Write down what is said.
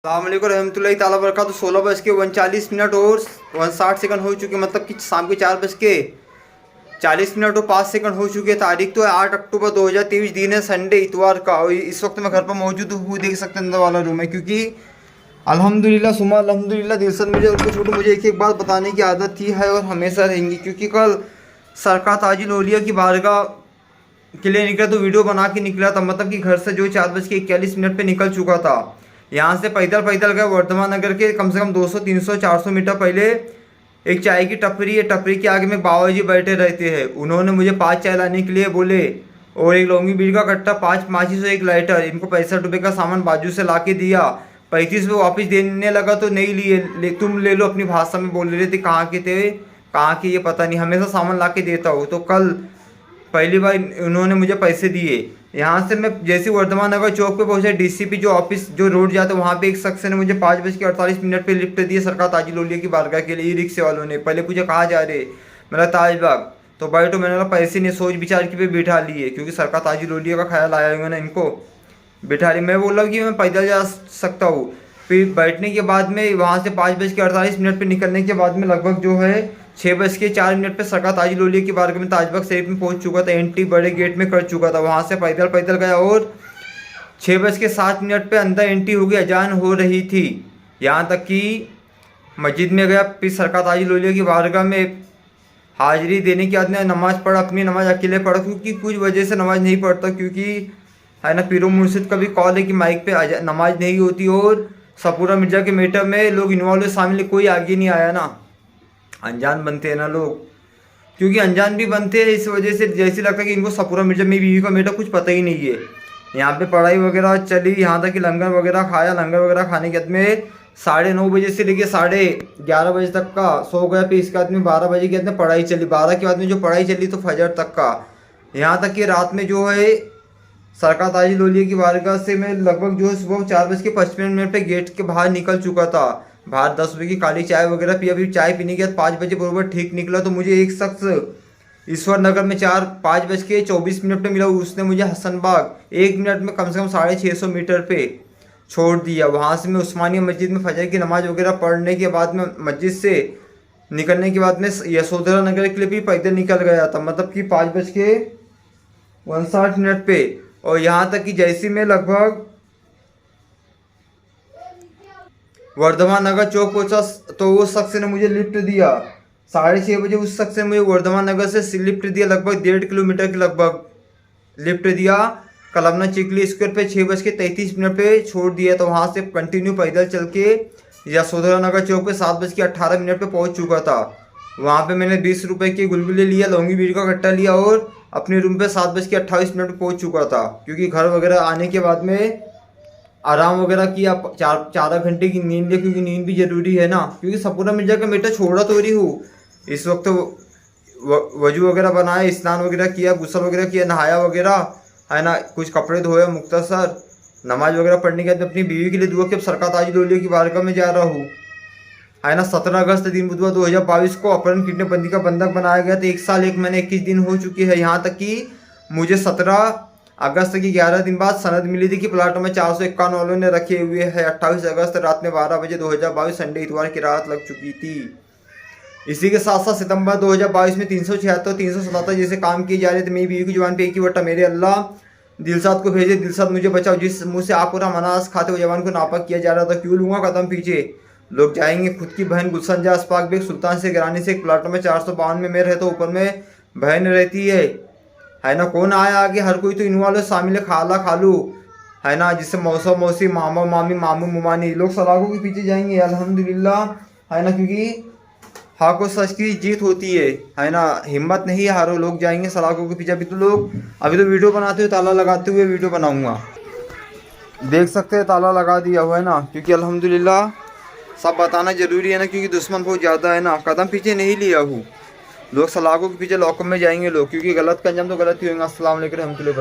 अस्सलामुअलैकुम रहमतुल्लाहि ताला वबरकातुहू। 16:39 और 59 हो चुके, मतलब कि शाम के 4:40 और 5 हो चुके। तारीख तो है 8 अक्टूबर 2023, दिन है संडे इतवार का। और इस वक्त मैं घर पर मौजूद हूँ, देख सकते हैं अंदर वाला रूम है, क्योंकि अल्हम्दुलिल्लाह सुमा अल्हम्दुलिल्लाह दिलसन मुझे एक बात बताने की आदत थी है और हमेशा रहेंगी। क्योंकि कल सरकार ताजुल औलिया की बारगाह के लिए निकला तो वीडियो बना के निकला था, मतलब कि घर से जो 4:41 पे निकल चुका था। यहाँ से पैदल पैदल गए वर्धमान नगर के कम से कम 200 300 400 मीटर पहले एक चाय की टपरी है। टपरी के आगे में बाबा जी बैठे रहते हैं। उन्होंने मुझे 5 चाय लाने के लिए बोले और एक लौंगी बीड़ी का कट्टा, 5 माचिस और एक लाइटर। इनको 65 का सामान बाजू से ला के दिया। 35 पे वापस देने लगा तो नहीं लिए, तुम ले लो, अपनी भाषा में बोल रहे थे। कहाँ के थे कहाँ के ये पता नहीं, हमेशा सामान ला के देता हूँ। तो कल पहली बार उन्होंने मुझे पैसे दिए। यहाँ से मैं जैसे वर्धमान नगर चौक पे पहुंचा, डीसीपी जो ऑफिस जो रोड जाता है वहाँ पे एक शख्स ने मुझे 5:48 पे लिफ्ट दी सरकार ताजुल औलिया की बारगाह के लिए। ई रिक्शे वालों ने पहले पूछा कहाँ जा रहे, मेरा ताजबाग। तो बैठो, मैंने बोला पैसे नहीं, सोच विचार के पे बिठा लिए, क्योंकि सरकार ताजुल औलिया का ख्याल आया हुआ ना, इनको बिठा ली। मैं बोल रहा हूँ कि मैं पैदल जा सकता हूँ। फिर बैठने के बाद में वहाँ से 5:48 पे निकलने के बाद में लगभग जो है 6:04 पे सरकार ताजुल औलिया की बारगाह में ताजबाग शरीफ में पहुँच चुका था। एंट्री बड़े गेट में कर चुका था। वहाँ से पैदल पैदल गया और 6:07 पे अंदर एंट्री हो गई। अजान हो रही थी, यहाँ तक कि मस्जिद में गया। फिर सरकार ताजुल औलिया की बारगाह में हाजिरी देने के बाद में नमाज़ पढ़ा, अपनी नमाज़ अकेले पढ़ा, क्योंकि कुछ वजह से नमाज़ नहीं पढ़ता, क्योंकि है ना पीरो मुर्शिद का भी कॉल है कि माइक पे नमाज नहीं होती। और सपूरा मिर्जा के मेटर में लोग इन्वॉल्व शामिल, कोई आगे नहीं आया ना। अनजान बनते हैं ना लोग, क्योंकि अनजान भी बनते हैं इस वजह से, जैसे लगता है कि इनको सपूरा मिर्जा में बीवी का मेटर कुछ पता ही नहीं है। यहाँ पे पढ़ाई वगैरह चली, यहाँ तक कि लंगर वगैरह खाया। लंगर वगैरह खाने के बाद में 9:30 बजे से लेके 11:30 बजे तक का सो गया। फिर इसके बाद में 12 बजे के बाद में पढ़ाई चली। 12 के बाद में जो पढ़ाई चली तो फजर तक का। यहाँ तक कि रात में जो है सरकार ताजुल औलिया की बारगाह से मैं लगभग जो है सुबह 4:55 पे गेट के बाहर निकल चुका था। बाहर 10 रुपये की काली चाय वगैरह पी। अभी चाय पीने के बाद 5 बजे बरोबर ठीक निकला तो मुझे एक शख्स ईश्वर नगर में 5:24 पे मिला। उसने मुझे हसनबाग 1 मिनट में कम से कम 650 मीटर पे छोड़ दिया। वहाँ से मैं उस्मानिया मस्जिद में फजर की नमाज वगैरह पढ़ने के बाद में मस्जिद से निकलने के बाद में यशोधरा नगर के लिए भी पैदल निकल गया था, मतलब कि 5:59 पे। और यहाँ तक कि जैसे मैं लगभग वर्धमान नगर चौक पहुंचा तो वो शख्स ने मुझे लिफ्ट दिया। 6:30 बजे उस शख्स ने मुझे वर्धमान नगर से लिफ्ट दिया, लगभग 1.5 किलोमीटर के लगभग लिफ्ट दिया। कलमना चिकली स्क्वायर पे 6:33 पे छोड़ दिया। तो वहाँ से कंटिन्यू पैदल चल के यशोधरा नगर चौक पे 7:18 पे पहुँच चुका था। वहाँ पे मैंने 20 रुपये के गुलगुले लिया, लौंगी बीड़ी का कट्टा लिया और अपने रूम पे 7:28 पे पहुँच चुका था। क्योंकि घर वगैरह आने के बाद में आराम वगैरह किया, 4 घंटे की नींद लिया, क्योंकि नींद भी ज़रूरी है ना। क्योंकि सपूरा मिर्जा का मेटा छोड़ा तो रही हूँ इस वक्त। वजू वगैरह बनाया, स्नान वगैरह किया, गुस्ल वगैरह किया, नहाया वगैरह है ना, कुछ कपड़े धोया, मुख्तसर नमाज वगैरह पढ़ने के बाद अपनी बीवी के लिए दुआ कि अब सरकार ताजुल औलिया की बारगाह में जा रहा हूँ, है ना। 17 अगस्त दिन बुधवार 2022 को अपहरण किडनैप का बंधक बनाया गया था। 1 साल 1 महीने 21 दिन हो चुकी है। यहाँ तक कि मुझे 17 अगस्त की 11 दिन बाद सनद मिली थी कि प्लाटों में 451 वालों ने रखे हुए हैं। 28 अगस्त रात में 12 बजे 2022 संडे इतवार की रात लग चुकी थी। इसी के साथ साथ सितंबर 2022 में 376 377 जैसे काम किए जा रहे थे। मेरी बीवी की जुबान पे एक ही वट्टा, मेरे अल्लाह दिलसाद को भेजे, दिलसाद मुझे बचाओ। जिस मुँह से आप पूरा मनास खाते हुए जवान को नापाक किया जा रहा था, क्यों लूँगा कदम पीछे। लोग जाएंगे। खुद की बहन गुलशन जास पाक बेग सुल्तान से गिरानी से एक प्लाटों में 452 में मैं रहता हूँ, ऊपर में बहन रहती है ना। कौन आया आगे, हर कोई तो इन्वॉल्व शामिल है, खाला खालू है ना, जिससे मौसा मौसी, मामा मामी, मामू मुमानी, लोग सलाखों के पीछे जाएंगे अल्हम्दुलिल्लाह, है ना। क्योंकि हक और सच की जीत होती है ना। हिम्मत नहीं हारो, लोग जाएंगे सलाखों के पीछे। अभी तो वीडियो बनाते हुए ताला लगाते हुए वीडियो बनाऊंगा, देख सकते हैं ताला लगा दिया हुआ है ना। क्योंकि अल्हम्दुलिल्लाह सब बताना ज़रूरी है ना, क्योंकि दुश्मन बहुत ज़्यादा है ना। कदम पीछे नहीं लिया हूँ, लोग सलाखों के पीछे लॉकअप में जाएंगे लोग, क्योंकि गलत का अंजाम तो गलत ही होगा। अस्सलाम वालेकुम रहमतुल्लाहि।